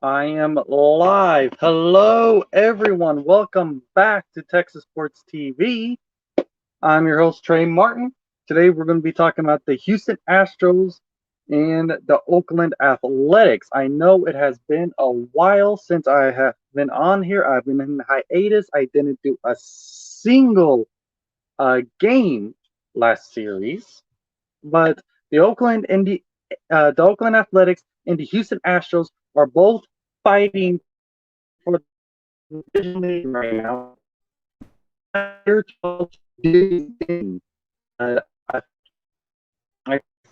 I am live. Hello, everyone. Welcome back to Texas Sports TV. I'm your host, Trey Martin. Today, we're going to be talking about the Houston Astros and the Oakland Athletics. I know it has been a while since I have been on here. I've been in hiatus. I didn't do a single game last series, but the Oakland Athletics and the Houston Astros are both fighting for the division lead right now. I'm here to talk today's game. I,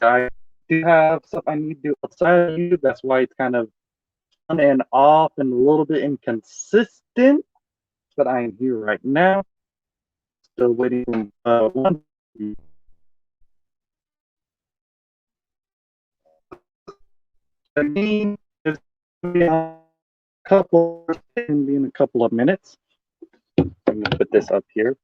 I do have stuff I need to do outside of YouTube. That's why it's kind of on and off and a little bit inconsistent. But I am here right now, still waiting for one. The game is going to be in a couple of minutes. I'm going to put this up here.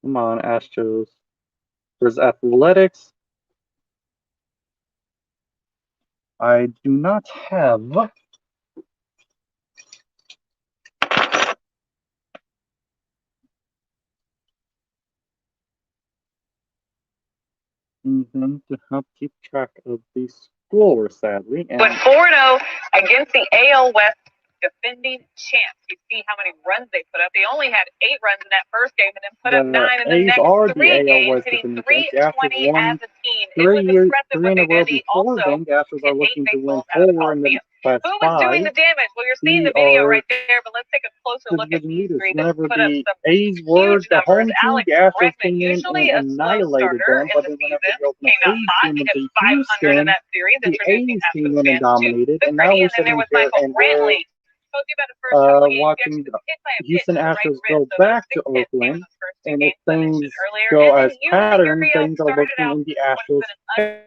Come on, Astros. There's Athletics. I do not have anything to help keep track of the score, sadly. And with 4-0 against the AL West defending champs, you see how many runs they put up. They only had 8 runs in that first game and then put up 9 in the next 3 games, hitting 320 as a team. It was impressive what they did. They also Astros are looking to win 4 in the past 5. Who was doing the damage? Well, you're seeing the video right there, but let's take a closer look at these three that put up some A's were the home team, Alex the Astros Bregman, came in usually and a slow annihilated starter them, but in then the whenever season, the came out hot. A's He came hit into 500 in Houston, that series, the introducing A's came Astros in and fans to dominated, the and now gritty. we're And then there sitting was here Michael and we're Brantley. Told you about the first couple of games. watching He actually was hit by a Houston pitch to the Astros right go wrist, so back those to 6 hits came Oakland, in those first 2 and if games I things mentioned earlier. go And then as pattern, Urias things are started looking out in the what's Astros' been an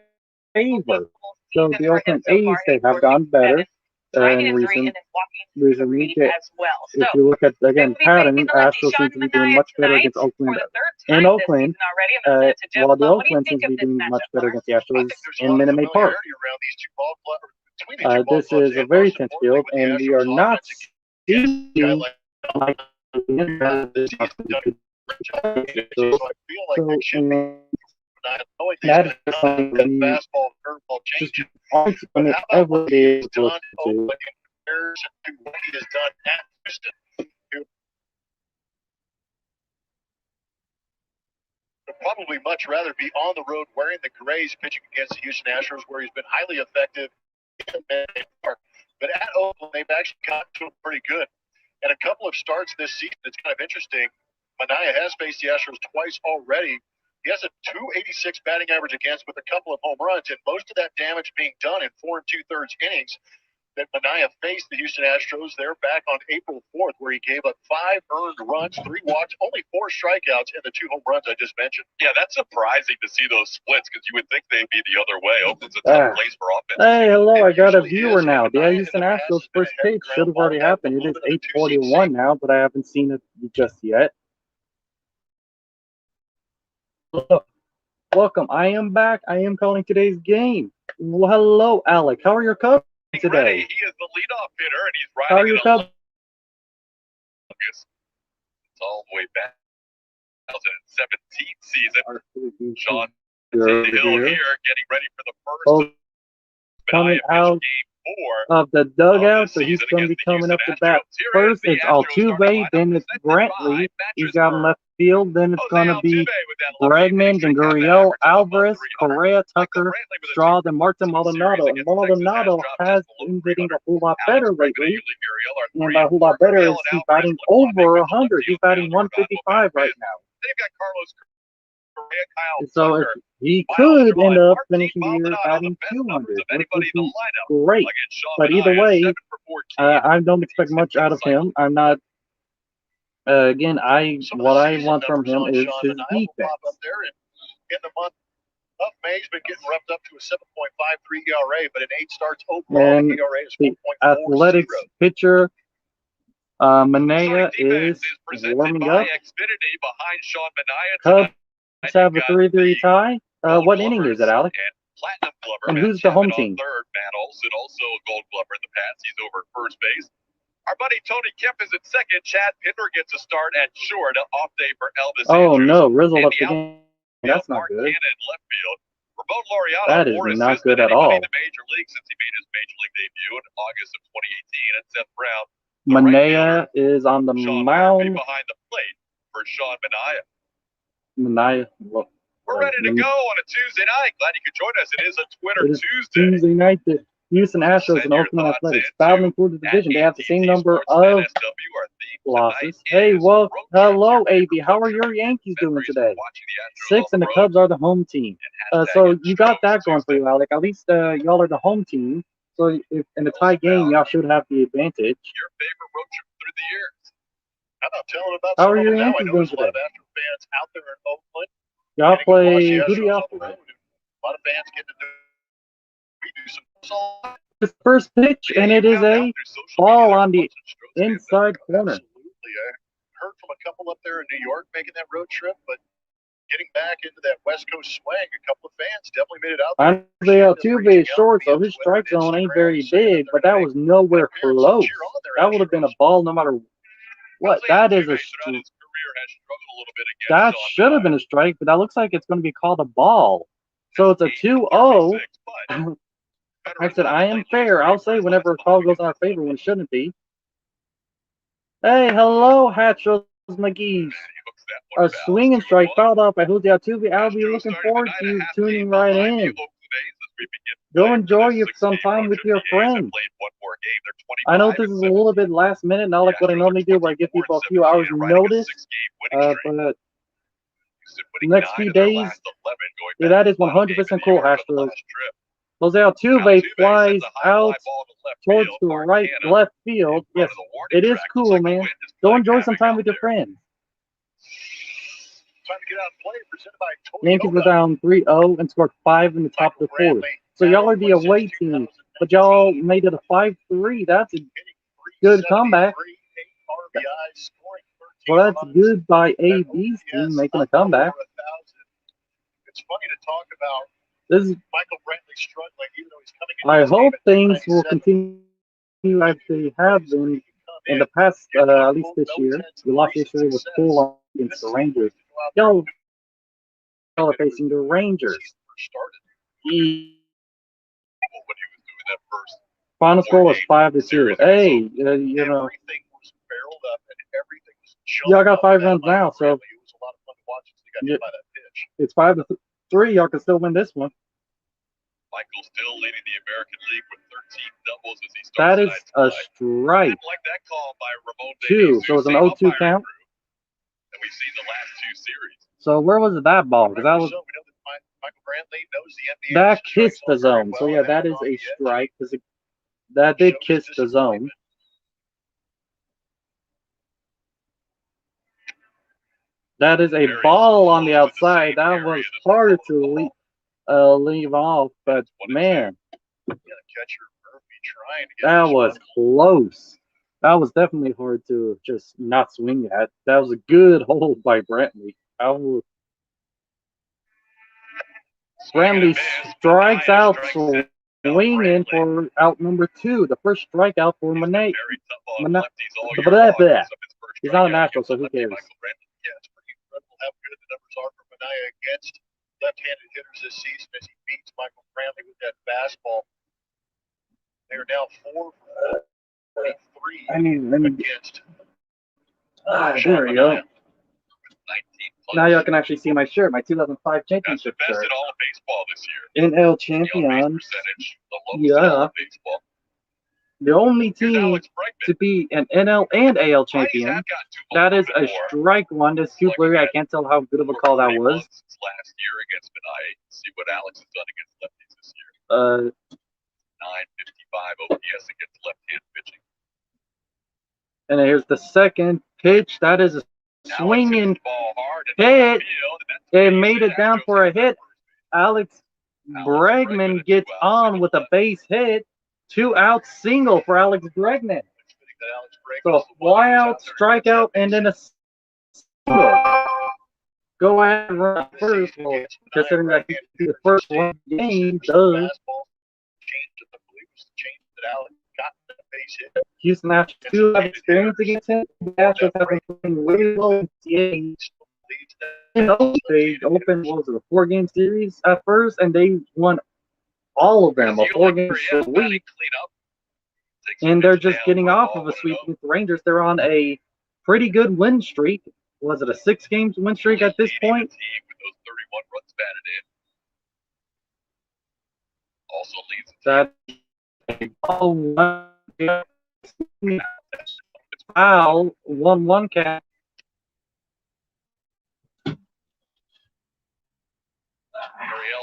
favor. So season the for him Oakland so A's, far. they He have scored gone better 67, driving in in 3 and then walking recently. 3 as well. If So you look at, they again, will be pattern, facing the lefty Astros seem Sean to be doing Manaea much better tonight against for Oakland the third in time this Oakland, season already. I'm going to send it to Jeff. while the What do you Oakland think seems to of be this doing much matchup, better Lars? against the Astros in Minute Maid Park. This is a very tense field, and we are not seeing like so, and that is something that we just aren't going to ever be able to look into. Would probably much rather be on the road wearing the grays pitching against the Houston Astros, where he's been highly effective in Minute Park. But at Oakland, they've actually gotten to him pretty good. And a couple of starts this season, it's kind of interesting. Manaea has faced the Astros twice already. He has a 286 batting average against with a couple of home runs, and most of that damage being done in 4 2/3 innings that Manaea faced the Houston Astros. They're back on April 4th, where he gave up 5 earned runs, 3 walks, only 4 strikeouts, and the 2 home runs I just mentioned. Yeah, that's surprising to see those splits because you would think they'd be the other way. Oakland's a tough place for offense. Hey, hello, I got a viewer now. The Houston Astros first pitch should have already happened. It is 8:41 now, but I haven't seen it just yet. Welcome. I am back. I am calling today's game. Well, hello, Alec. How are your Cubs today? He is the leadoff hitter, and he's riding. How are your Cubs? It's all the way back 2017 season. Sean Hill here getting ready for the first coming out of the dugout, so he's going to be coming up to bat first. It's Altuve, then it's Brantley. He's got in left field. Then it's going to be Bregman, then Gurriel, Alvarez, Correa, Tucker, Straw, then Martin Maldonado. And Maldonado has been hitting a whole lot better lately. And by a whole lot better is he's batting over 100. He's batting 155 right now. They've got Carlos Correa, Kyle so if he could end up finishing the year batting 200, which would be great. But either way, I don't expect much out of him. I'm not. Again, what I want from him is his defense. In the month of May, he's been getting revved up to a 7.53 ERA, but in 8 starts overall, and the ERA is the Athletics pitcher Manea is warming up. Cubs have a 3-3 tie. What inning is it, Alex? And who's the home team? Third, Matt Olson, also a Gold Glover in the past. He's over at first base. Our buddy Tony Kemp is at second. Chad Pinder gets a start at short. Off day for Elvis Oh Andrews. no, Rizzo left the game. That's not Mark good. Cannon left field. Ramon Laureano, That is not good at all. in the major league since he made his major league debut in August of 2018. And Seth Brown, Manea is on the Sean mound. Behind the plate for Sean Manea. Manea. We're ready to go on a Tuesday night. Glad you could join us. It is a Twitter Tuesday. Tuesday night. The Houston Astros and Oakland Athletics battling for the division. They have the same number of losses. Hey, well, hello, AB. How are your Yankees doing today? 6, and the Cubs are the home team. So you got that going for you, Alec. At least y'all are the home team. So if in a tie game, y'all should have the advantage. Your favorite road trip through the years. I'm not telling about How some are of your them now. I Yankees know doing there's a lot today? of Astros fans out there in Oakland. Y'all play. Who Who do y'all play? A lot of fans get to do. We do some. The first pitch, and it is a ball on the inside corner. Absolutely. I heard from a couple up there in New York making that road trip, but getting back into that West Coast swing, a couple of fans definitely made it out there. Altuve is short, so his strike zone ain't very big, but that was nowhere close. That would have been a ball no matter what. That is a that should have been a strike, but that looks like it's going to be called a ball. So it's a 2-0. I said, I am fair. I'll say whenever a call goes in our favor when it shouldn't be. Hey, hello, Hatchos McGee's. A swinging strike fouled off by Jose Altuve. I'll be looking forward to you tuning right in. Go enjoy some time with your friends. I know this is a little bit last minute, not like what I normally do, where I give people a few hours notice. But the next few days, yeah, that is 100% cool, Astros. Jose Altuve flies out towards the right left field. Yes, it is cool, man. Go enjoy some time with your friends. Yankees were down 3-0 and scored 5 in the top of the fourth. So y'all are the away team, but y'all made it a 5-3. That's a good comeback. Well, that's good by AB's team making a comeback. It's funny to talk about. This is, Michael Brantley struggling, even though he's coming in. I hope things will continue as they have been in the past, at least this year. We lost yesterday with full against the Rangers. Y'all are facing the Rangers. Final score was 5-2. Hey, you know, y'all got 5 runs now, so it's 5-3. Y'all can still win this one. Michael still leading the American League with 13 doubles as he starts. That is a strike. Like that call by Ramon 2, so it's an 0-2 count. And we've seen the last 2 series. So where was that ball? Because that was that kissed the zone. So yeah, that is a strike because that did kiss the zone. That is a ball on the outside. That was hard to leave off, but man, that was close. That was definitely hard to just not swing at. That was a good hold by Brantley. Brantley strikes out swinging for out number 2. The first strikeout for Manea. He's not an Astro, so who cares? How good the numbers are for Manea against left-handed hitters this season as he beats Michael Brantley with that fastball. They are now 4 for 3 against. There we go. Now y'all can actually see my shirt, my 2005 championship shirt. NL champions. Yeah. The only team to be an NL and AL champion. That is a strike one. This two player. I can't tell how good of a call that was. Last year against Manea. See what Alex has done against lefties this year. 955 OPS against left-hand pitching. And here's the second pitch. That is a swinging hit. It made it down for a hit. Alex Bregman gets on with a base hit. 2-out single for Alex Bregman. Alex So a fly out, strikeout, and then a single. Go ahead and run first. Well, considering that the first one game does. Houston Astros do have experience against him. The Astros have been playing way low in CA. They opened, what was it, a 4-game series at first, and they won all of them, a 4-game sweep. And they're just getting off of a sweep against the Rangers. They're on a pretty good win streak. Was it a 6-game win streak at this point? Also leads foul 1-1 count.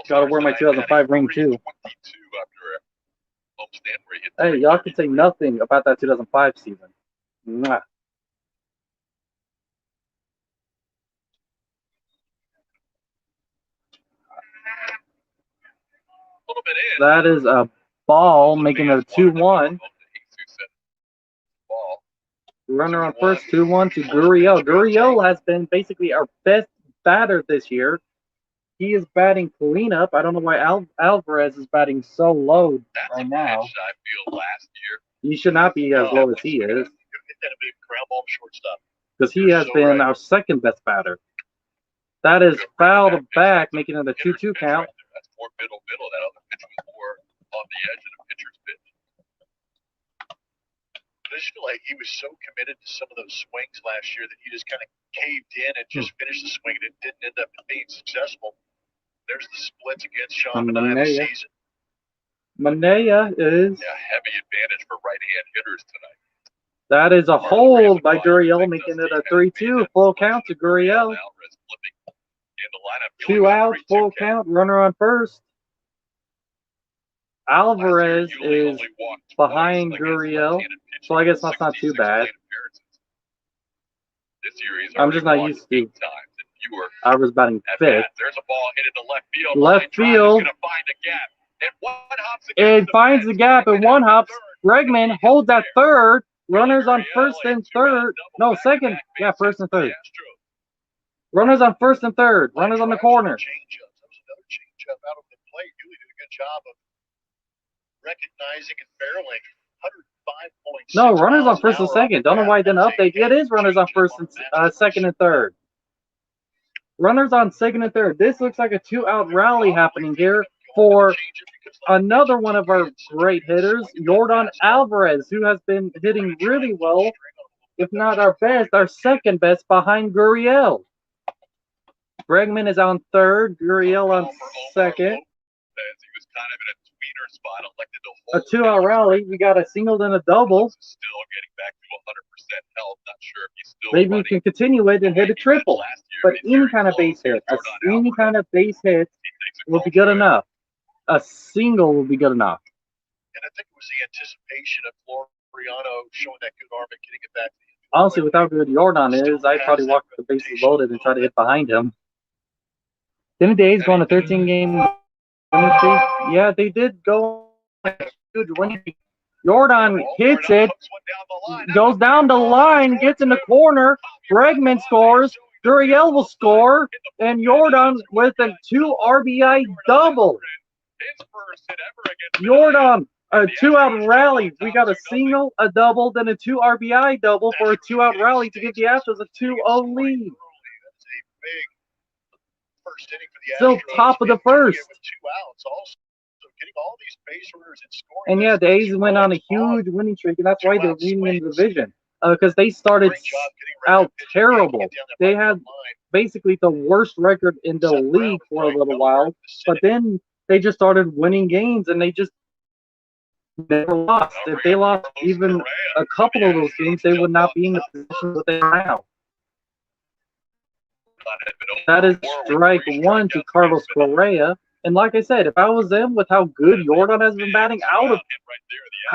Gotta wear my 2005 ring too. Hey, y'all can say nothing about that 2005 season. Mwah. That is a ball, making it a 2-1. Runner on first, 2-1 to Gurriel. Gurriel has been basically our best batter this year. He is batting cleanup. I don't know why Alvarez is batting so low right now. He should not be as low as he is. Because he has been our second best batter. That is fouled back, making it a 2-2 count. That's more middle. That other pitch was more on the edge of the pitcher's pitch. I just feel like he was so committed to some of those swings last year that he just kind of caved in and just finished the swing, and it didn't end up being successful. There's the splits against Sean Manaea this season. Manaea is heavy advantage for right-hand hitters tonight. That is a hold by Gurriel, making it a 3-2 full count to Gurriel. 2 outs, full count, runner on first. Alvarez is behind Gurriel, so I guess that's not too bad. I'm just not used to Alvarez batting fifth. There's a ball hit into left field. Left field. It finds the gap and one hops. Bregman holds at third. Runners on first and third. No, second. Yeah, first and third. Runners on first and third. Runners on the corner. That was another changeup out of the plate. Dooley did a good job of recognizing and barreling. 105.6. No, runners on first and second. Don't know why it didn't update. Yeah, it is runners on first and second and third. Runners on second and third. This looks like a 2-out rally happening here for another one of our great hitters, Yordan Alvarez, who has been hitting really well, if not our best, our second best behind Gurriel. Bregman is on third, Gurriel on second. A 2-out rally. We got a single and a double. Still getting back to 100% health. Not sure if he's still maybe we can continue it and hit a triple. But any kind of base hit, any kind of base hit will be good enough. A single will be good enough. And I think it was the anticipation of Floriano showing that good arm and getting it back. Honestly, with how good Yordan is, I'd probably walk the bases loaded and try to hit behind him. Didn't the A's go on a 13-game winning streak? Yeah, they did go on a huge winning streak. Jordan hits it, goes down the line, gets in the corner. Bregman scores. Gurriel will score, and Jordan with a 2 RBI double. Jordan, a 2-out rally. We got a single, a double, then a 2 RBI double for a 2-out rally to give the Astros a 2-0 lead. Still top of the first. And yeah, the A's went on a huge winning streak, and that's why they're leading in the division. Because they started out terrible. They had basically the worst record in the league for a little while, but then they just started winning games, and they just never lost. If they lost even a couple of those games, they would not be in the position that they are now. That is strike one to Carlos Correa. And like I said, if I was them with how good Jordan has been batting, I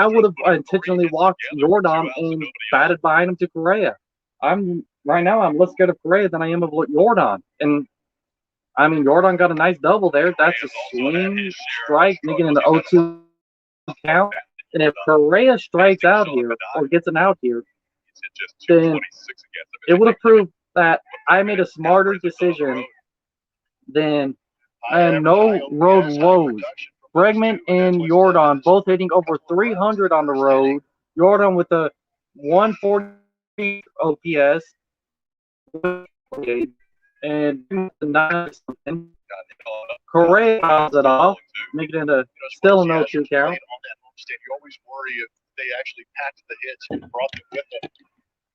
would have intentionally walked Jordan and batted behind him to Correa. Right now I'm less scared of Correa than I am of Jordan. And I mean, Jordan got a nice double there. That's a swing strike, making an 0-2 count. And if Correa strikes out here or gets an out here, then it would have proved that I made a smarter decision than no road woes. Bregman and Jordan both hitting over 300 on the road. Jordan with a 140 OPS and 9 something. Correa fouls it off, making it still an 0-2 count. You always worry if they actually packed the hits and brought them with them.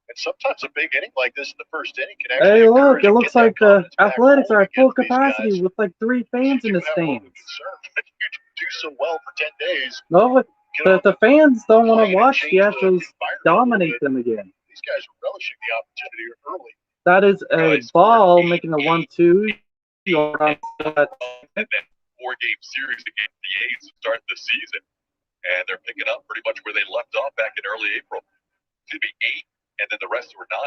And sometimes a big inning like this in the first inning can actually. Hey, look! It looks like the Athletics are at full capacity with like 3 fans in the stands. You do so well for 10 days. No, the fans don't want to watch the Astros dominate them again. These guys are relishing the opportunity early. That is a ball making a 1-2. And then 4-game series against the A's to start the season. And they're picking up pretty much where they left off back in early April. It's going to be 8, and then the rest were 9.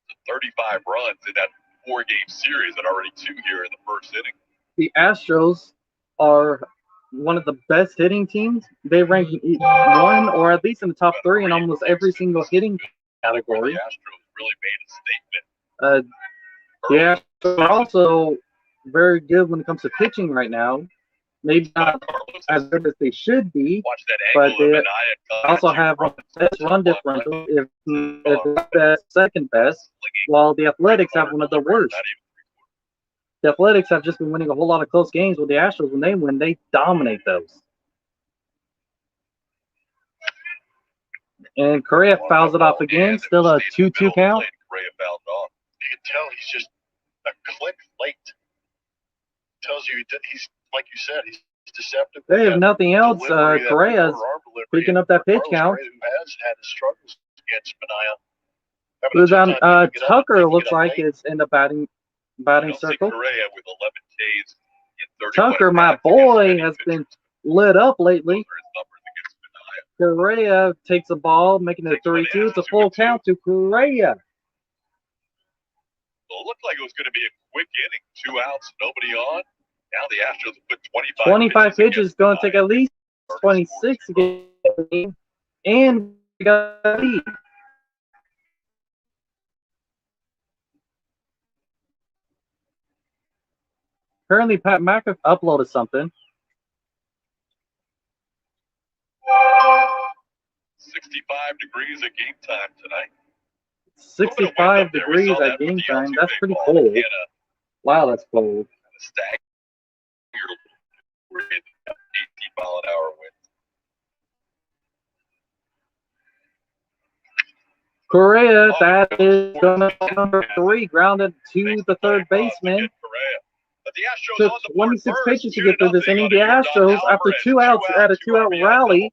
So 35 runs in that 4-game series, and already 2 here in the first inning. The Astros are one of the best hitting teams. They rank 1 or at least in the top 3 in almost every single hitting category. The Astros really made a statement. The Astros are also very good when it comes to pitching right now. Maybe not as good as they should be, but they also have one of the best run differential, if not the second best, while the Athletics have one of the worst. The Athletics have just been winning a whole lot of close games, with the Astros, when they win, they dominate those. And Correa fouls it off again, still a 2-2 count. You can tell he's just a click late. Tells you that he's, like you said, he's deceptive. They have nothing else. Correa's picking up that pitch count. Who has had his struggles against Manaea. Tucker looks like is in the batting circle. Tucker, my boy, has been lit up lately. Correa takes a ball, making it 3-2. It's a full count to Correa. Well, it looked like it was going to be a quick inning. 2 outs, nobody on. Now the Astros put 25 pitches. Going to take at least 26 to get the game. And we got a lead. Apparently, Pat McAfee uploaded something. 65 degrees at game time tonight. 65 degrees at game time. That's pretty cold. Wow, that's cold. 18-mile-an-hour wind. Correa, that is number 3, grounded to the third baseman. Took 26 pitches to get through this inning. The Astros, after 2 outs, had a 2-out rally.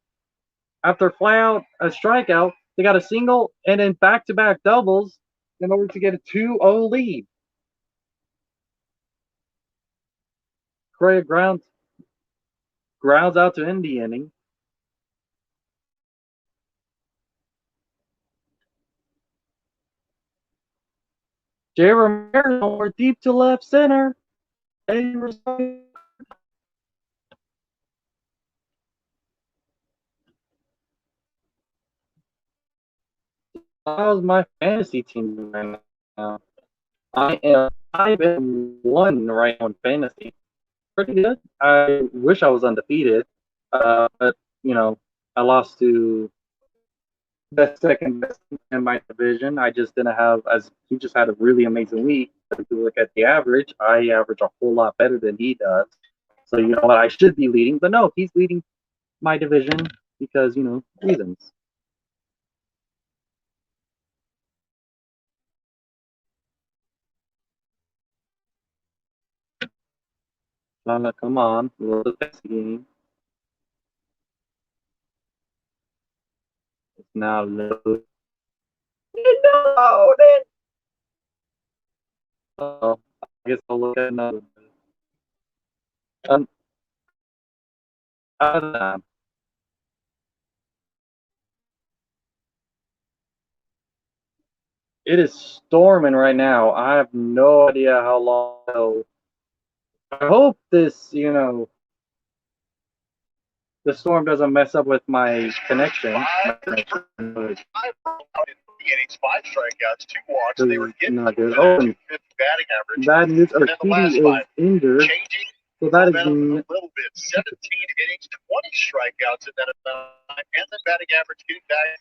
After a fly-out, a strikeout, they got a single and then back-to-back doubles in order to get a 2-0 lead. Correa grounds out to end the inning. Jay Romero, we're deep to left center. That was my fantasy team right now. I am 5-1 right now in fantasy. Pretty good. I wish I was undefeated, but you know, I lost to the second best in my division. I just didn't have, as he just had a really amazing week. If you look at the average, I average a whole lot better than he does. So you know what, I should be leading, but no, he's leading my division because, you know, reasons. Come on, load the next game. It's now loaded. Loaded. Oh, I guess I'll look at another. It is storming right now. I have no idea how long. I hope this, you know, the storm doesn't mess up with my connection. Five out in 3 innings, 5 strikeouts, 2 walks. They were getting not good. a Oh, 250 batting average. bad news. And then the last Urquidy is 5, injured. changing So that is momentum a little bit. 17 innings, 20 strikeouts in that amount, and then batting average getting back.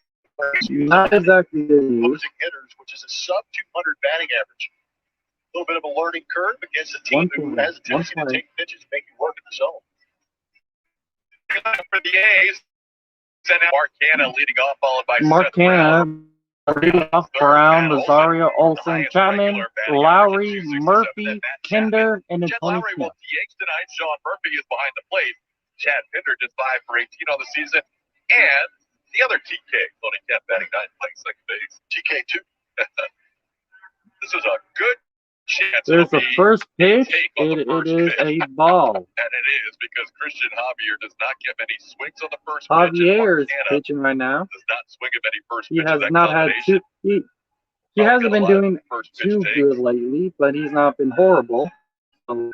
Not exactly good news. Opposing hitters, which is a sub 200 batting average. A little bit of a learning curve against a team who has a tendency to take pitches, make you work in the zone. For the A's, send out Mark Canha leading off, followed by Mark Canha, reading off Brown, Rosario, Olsen, Chapman, Lowry, Murphy, Kinder, and Jed Tony Lowry Smith. will DH tonight. Sean Murphy is behind the plate. Chad Pinder just 5 for 18 on the season. And the other TK, Tony Kemp, batting 9, playing second base. TK2. This is a good chance. There's the first pitch. It is a ball. And it is because Christian Javier does not get many swings on the first Javier is pitch. pitching right now. Does not swing at many first He pitches. has not had two. He hasn't been doing too good lately, but he's not been horrible. So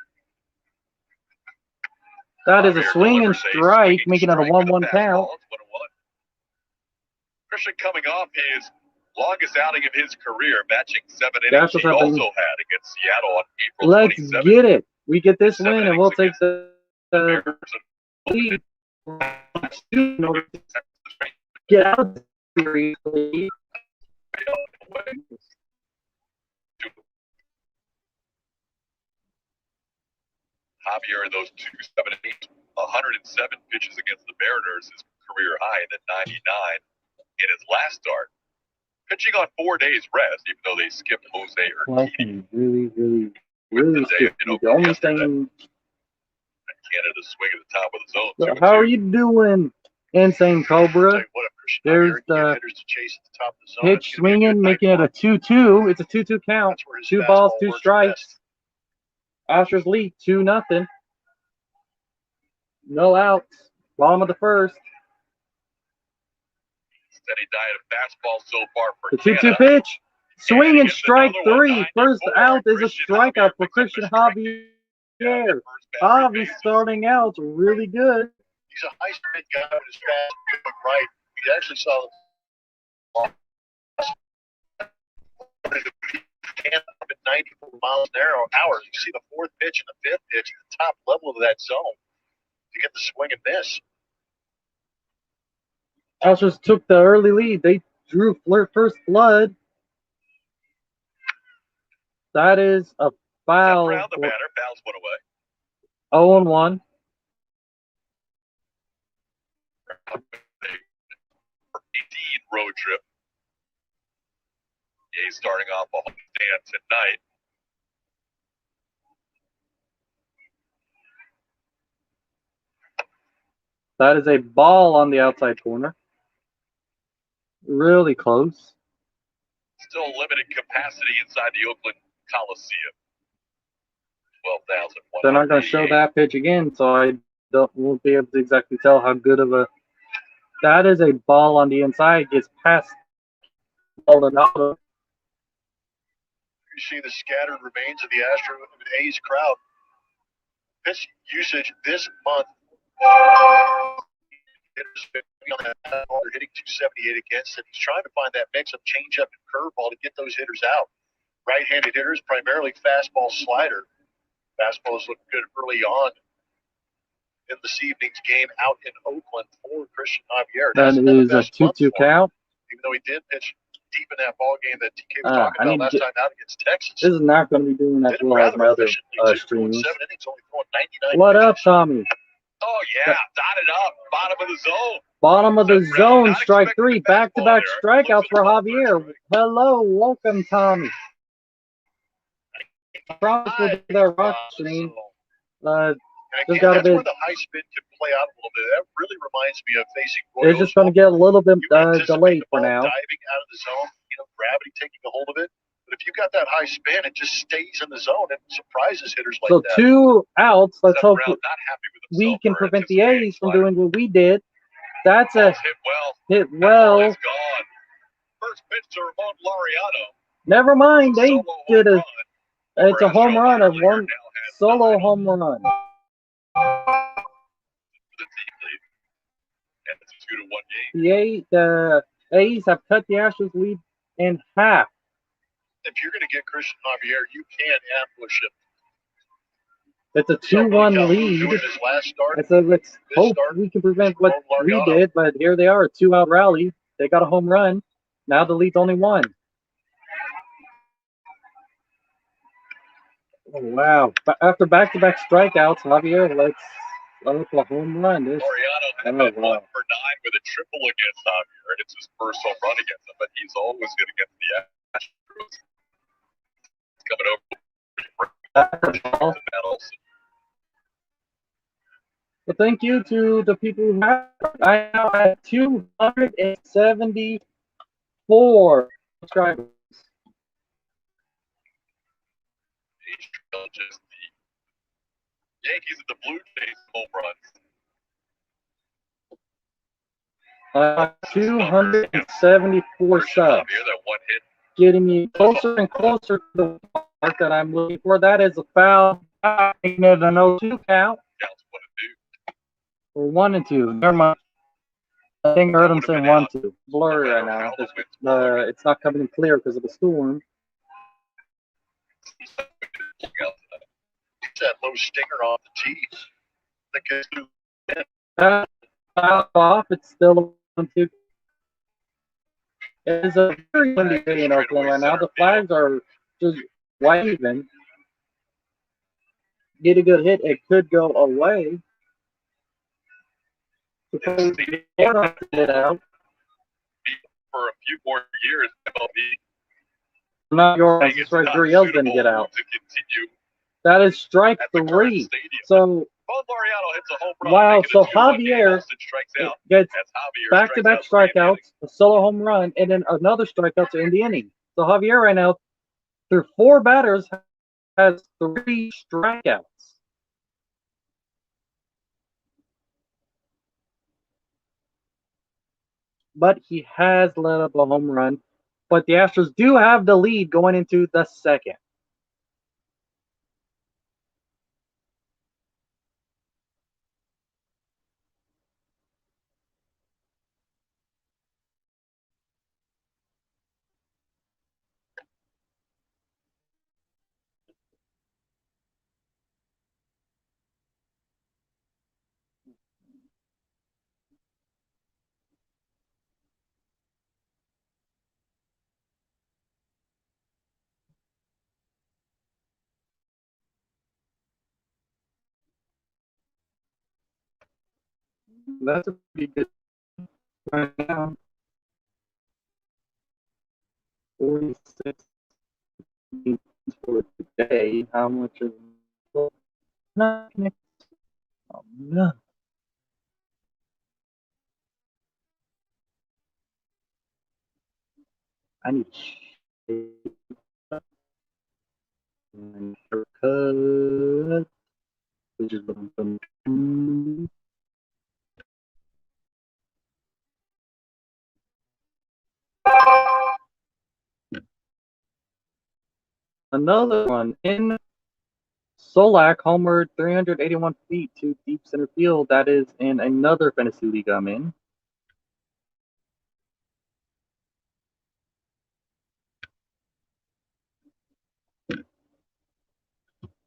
that is a swing and strike, making it a 1-1 count. Christian coming off his longest outing of his career, matching 7 innings he also had against Seattle on April 27th. Let's get it. We get this win, and we'll take the lead. Get out of the series, please. Javier in those 2 7 innings, 107 pitches against the Mariners, his career high, and then 99 in his last start. Pitching on 4 days rest, even though they skipped Jose Urquidy. Really skipped. The only thing. Canada swing at the top of the zone. So how are you doing, Insane Cobra? There's the pitch swinging, making it a 2-2. It's a 2-2 count. 2 balls, 2 strikes. Astros lead 2-0. No outs. Bottom of the first. Steady diet of fastball so far for the 2-2 pitch. Swing and strike 3. First out is a strikeout for Christian Javier. Javi starting out really good. He's a high speed guy with his fast going right. He actually saw up at 94 miles an hour. You see the 4th pitch and the 5th pitch at the top level of that zone to get the swing and miss. Astros took the early lead. They drew first blood. That is a foul. Around the batter, fouls one away. 0-1. 18 road trip. A's starting off a homestand tonight. That is a ball on the outside corner. Really close. Still limited capacity inside the Oakland Coliseum. 12,000. They're not going to show that pitch again, so I won't be able to exactly tell how good of a. That is a ball on the inside. Gets past Maldonado. You see the scattered remains of the A's crowd. Pitch usage this month. They're hitting 278 against it. He's trying to find that mix of changeup and curveball to get those hitters out. Right-handed hitters, primarily fastball slider. Fastballs look good early on in this evening's game out in Oakland for Christian Javier. That is a 2-2 count. Even though he did pitch deep in that ball game that TK was talking about last time out against Texas. This is not going to be doing as well as my other streams. 7 innings, only throwing 99 What pitches. up, Tommy? Oh, yeah. Dotted up. Bottom of the zone. Bottom of the zone, strike 3. Back-to-back strikeouts for Javier. Hello, welcome, Tommy. I promise we'll do that rock stream. Just got a bit. Where the high spin can play out a little bit. That really reminds me of facing Royals. They're just going to get a little bit delayed for now. Diving out of the zone, gravity taking a hold of it. But if you've got that high spin, it just stays in the zone and surprises hitters like that. So 2 outs. Let's hope we can for prevent the A's from doing what we did. That's a hit well. It's gone. First pitch to Ramon Laureano. Never mind. They did a. It's a home run, a one solo home run. The A's have cut the Astros lead in half. If you're going to get Christian Javier, you can ambush him. It's a 2-1 lead. And so let's hope we can prevent what we did, but here they are, a 2-out rally. They got a home run. Now the lead's only 1. Oh, wow. But after back-to-back strikeouts, Javier lets up a home run. Laureano had been 1 for 9 with a triple against Javier, and it's his first home run against him, but he's always good against the Astros. Coming over. Well, thank you to the people who have. I now have 274 subscribers. Just the Yankees and the Blue Jays home runs. 274 subs. Getting me closer and closer to the mark that I'm looking for. That is a foul. Making it an 0-2 count. Or 1-2. Never mind. I think I heard him saying 1-2. Blurry right now. It's not coming in clear because of the storm. That low stinger off the tee. Off. It's still 1-2. It is a very windy day in Oakland right now. The flags are just waving. Get a good hit. It could go away. Because it out. For a few more years, MLB. Not yours. It's right. Gurriel's going to get out. That is strike 3. So, wow. So Javier gets back-to-back strikeouts, a solo home run, and then another strikeout to end the inning. So Javier right now, through 4 batters, has 3 strikeouts. But he has let up a home run. But the Astros do have the lead going into the 2nd. That's a pretty good right now. 46 for today. How much of not connected? Oh, no. I need haircut, which is what I'm going to do. Another one in Solak, homered 381 feet to deep center field. That is in another fantasy league I'm in.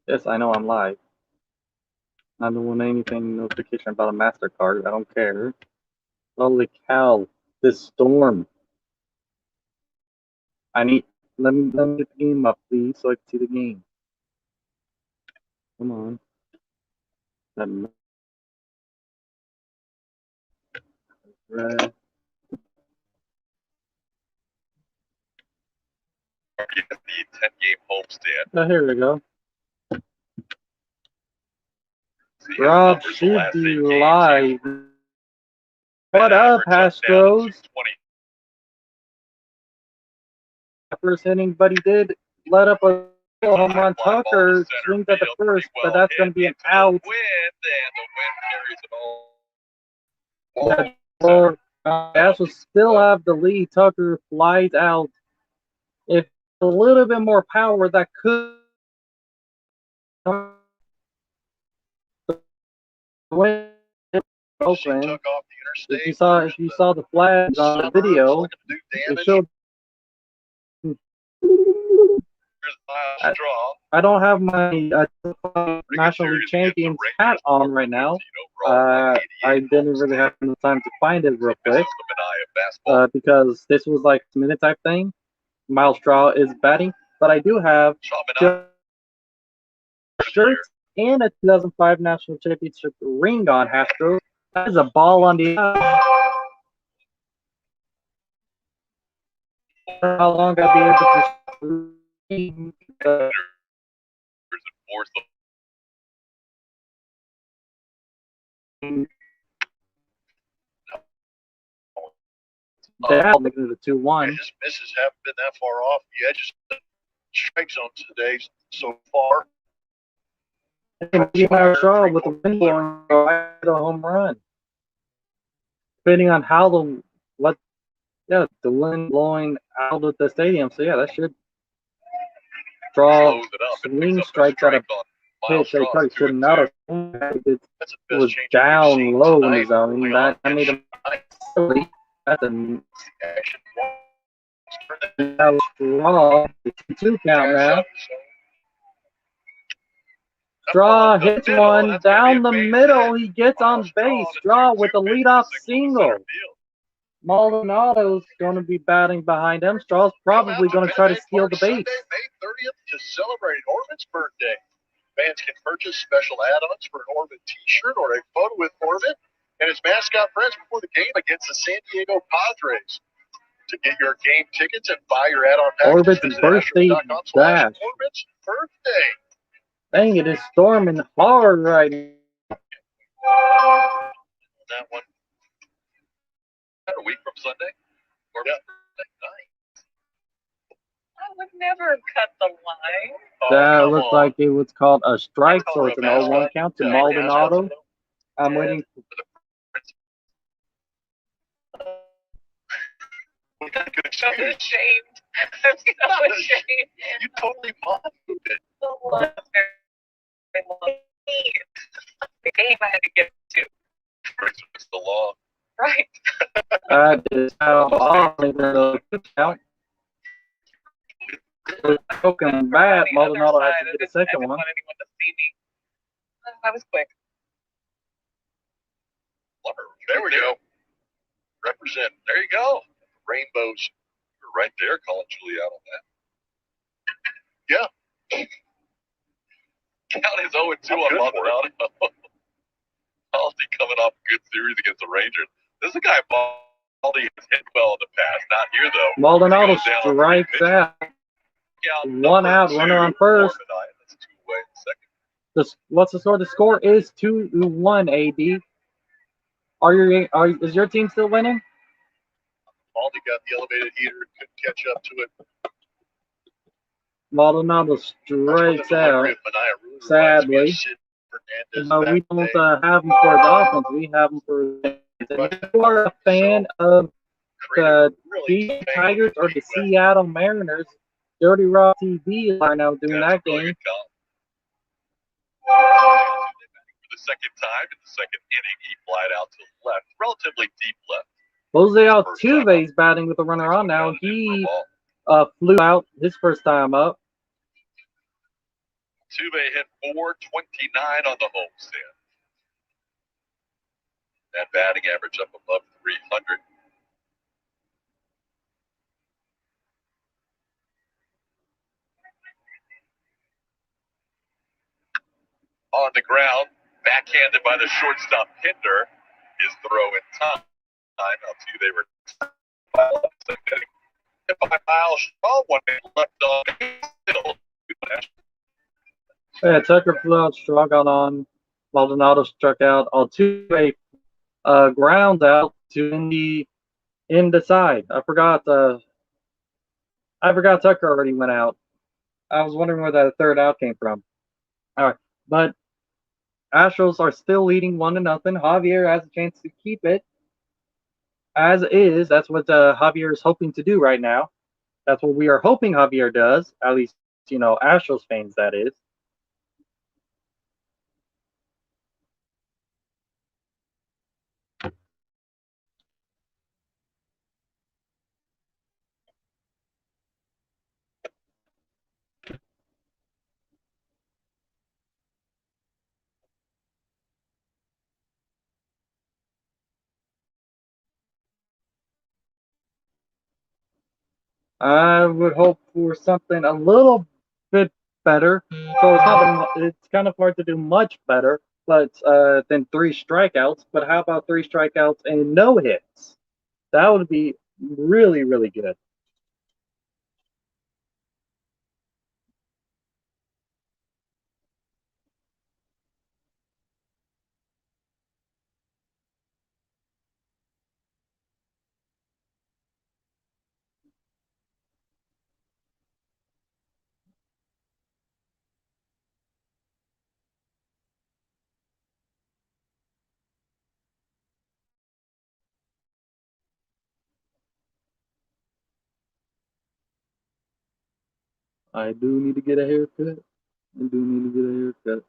Yes, I know I'm live. I don't want anything notification about a MasterCard. I don't care. Holy cow! This storm. I need. Let me get the game up, please, so I can see the game. Come on. Right. The 10-game homestand. Oh, here we go. Rob should be live. What up, Astros? First inning, but he did let up a home run. Tucker swings at the first, but that's going to be an out. Astros still have the lead. Tucker flies out. If a little bit more power, that could win Oakland. Took off the interstate. If you saw the flags on the video, it showed. I don't have my National League Champions hat on right now. I didn't really have the time to find it real quick because this was like a minute type thing. Miles Straw is batting, but I do have shirts and a 2005 National Championship ring on Astros. That is a ball on the eye. How long I'll be able to that making it a 2-1. His misses haven't been that far off the edges of the strike zone today so far. Maybe Miles Straw with the wind blowing a home run. Depending on how the wind blowing out of the stadium. So yeah, that should draw swing strikes out of pitch. They probably shouldn't out of it was down low in the zone. That made him that's a Straw. 2 count now. Straw hits one down the middle. He gets on base. Straw with a leadoff single. Maldonado's going to be batting behind him. Straw's probably going to try to steal the base. May 30th to celebrate Orbit's birthday. Fans can purchase special add-ons for an Orbit t-shirt or a photo with Orbit and his mascot friends before the game against the San Diego Padres. To get your game tickets and buy your add-on packages, Orbit's birthday dash. Orbit's birthday. Dang, it is storming hard right now. That one. A week from Sunday? Or nice. I would never cut the line. That looked like it was called a strike, so it's an 0-1 count to Maldonado. I'm waiting for I'm so ashamed. I'm so ashamed. You totally mocked it. The game I had to get to. It's the law. Right. that is how often the count. Broken bat, Maldonado had to get a second one. I didn't want anyone to see me. I was quick. There we go. Represent. There you go. Rainbows. You're right there calling Julie out on that. Yeah. Count is 0-2 on Maldonado. Baldy coming off a good series against the Rangers. This is a guy Baldy has hit well in the past. Not here, though. Maldonado strikes out. 1 out, runner on first. That's 2 away in second. What's the score? The score is 2-1, AD. Is your team still winning? Baldy got the elevated heater, couldn't catch up to it. Maldonado strikes out. Sadly. No, we don't have him for his offense. We have him for his defense. If you are a fan of the Detroit Tigers or the Seattle Mariners, Dirty Raw TV is right now doing that game. For the second time in the second inning, he flied out to the left, relatively deep left. Jose Altuve's batting with a runner on now. He flew out his first time up. Altuve hit .429 on the homestand. That batting average up above 300. On the ground, backhanded by the shortstop Pinder. His throw in time. Altuve returned by Miles Straw, one left on middle. Yeah, Tucker flew out, struck out on. Maldonado struck out. Altuve ground out to in the side. I forgot Tucker already went out. I was wondering where that third out came from. All right, but Astros are still leading 1-0. Javier has a chance to keep it as is. That's what Javier is hoping to do right now. That's what we are hoping Javier does. At least, Astros fans, that is. I would hope for something a little bit better. So it's kind of hard to do much better, but than 3 strikeouts. But how about 3 strikeouts and no hits? That would be really, really good. I do need to get a haircut. I do need to get a haircut.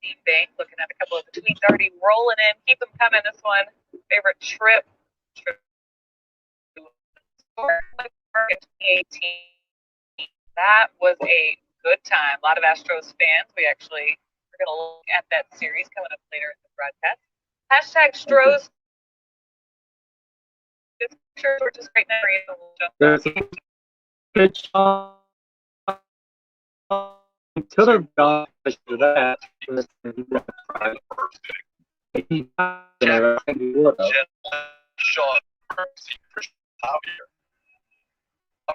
Dean Bank looking at a couple of the tweets already rolling in. Keep them coming. This one, favorite trip. 2018. That was a good time. A lot of Astros fans. We actually are going to look at that series coming up later in the broadcast. Hashtag Stros. Pictures were just great memories. There's a pitch on. Could have gone to that. He would have. Sean Javier.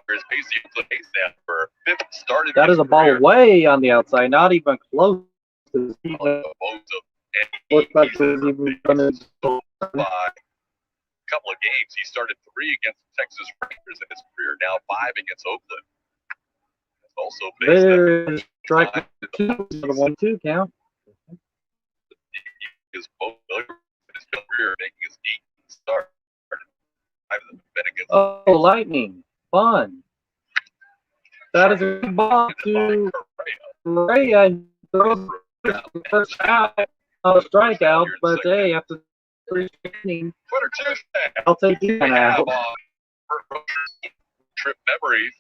Is basically the base now for fifth started. That is a ball way on the outside, not even close to the looks like he was even gonna couple of games. He started 3 against the Texas Rangers in his career, now 5 against Oakland. Also there's strike 2 for the 1-2 count. He is both in his career making his 8th start. Oh, lightning. Fun. That is a good ball to Correa. Throws the first out on a strikeout, but hey, after 3 innings, I'll take you now. Trip memories.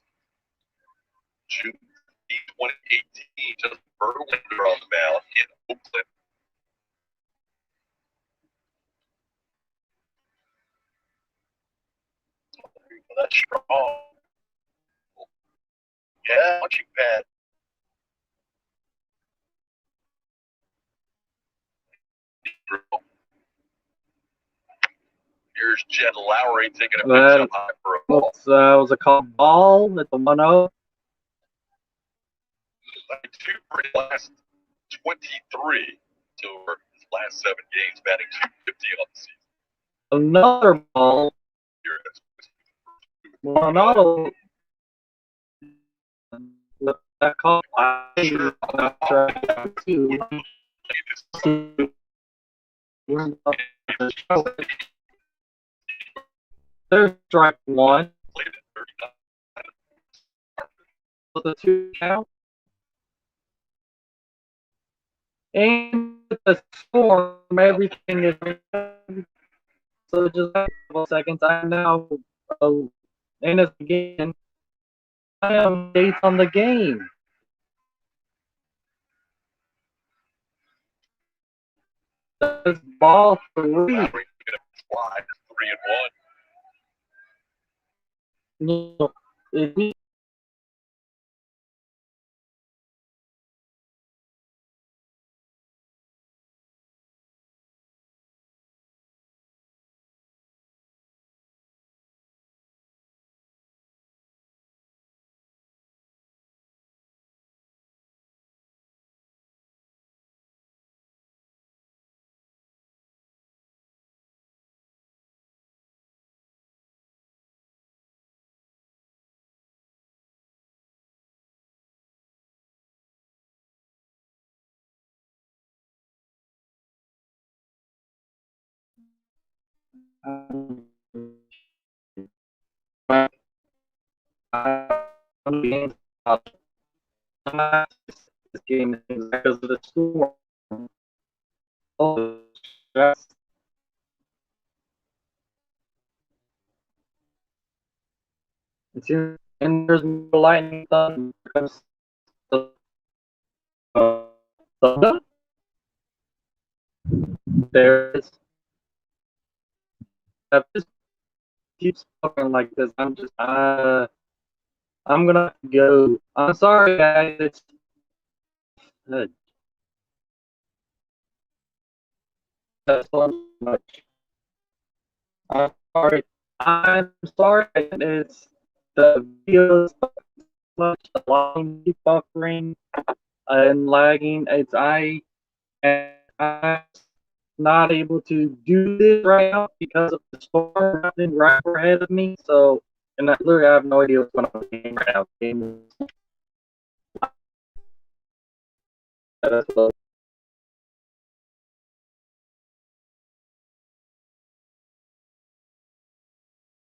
June 2018, just Verlander on the mound in Oakland. That's strong. Yeah, launching pad. Here's Jed Lowry taking a pitch up high for a ball. Was a called ball at the 1-0. 2 for his last 23 to his last 7 games, batting .250 on the season. Another ball. Ronaldo. That call. There's strike 1. With the 2 count. And with the storm, everything is. So just a couple seconds. I'm now in this game. I am dates on the game. This ball 3. No, it, this game is because of the storm. Oh, that's and there's more lightning thunder. There is. keeps talking like this, I'm gonna have to go. I'm sorry, guys. It's that's so much. I'm sorry. I'm sorry. It's the videos much the line keep buffering and lagging. I'm not able to do this right now because of the storm happening right ahead of me. So, and I literally have no idea what's going on with the game right now. That's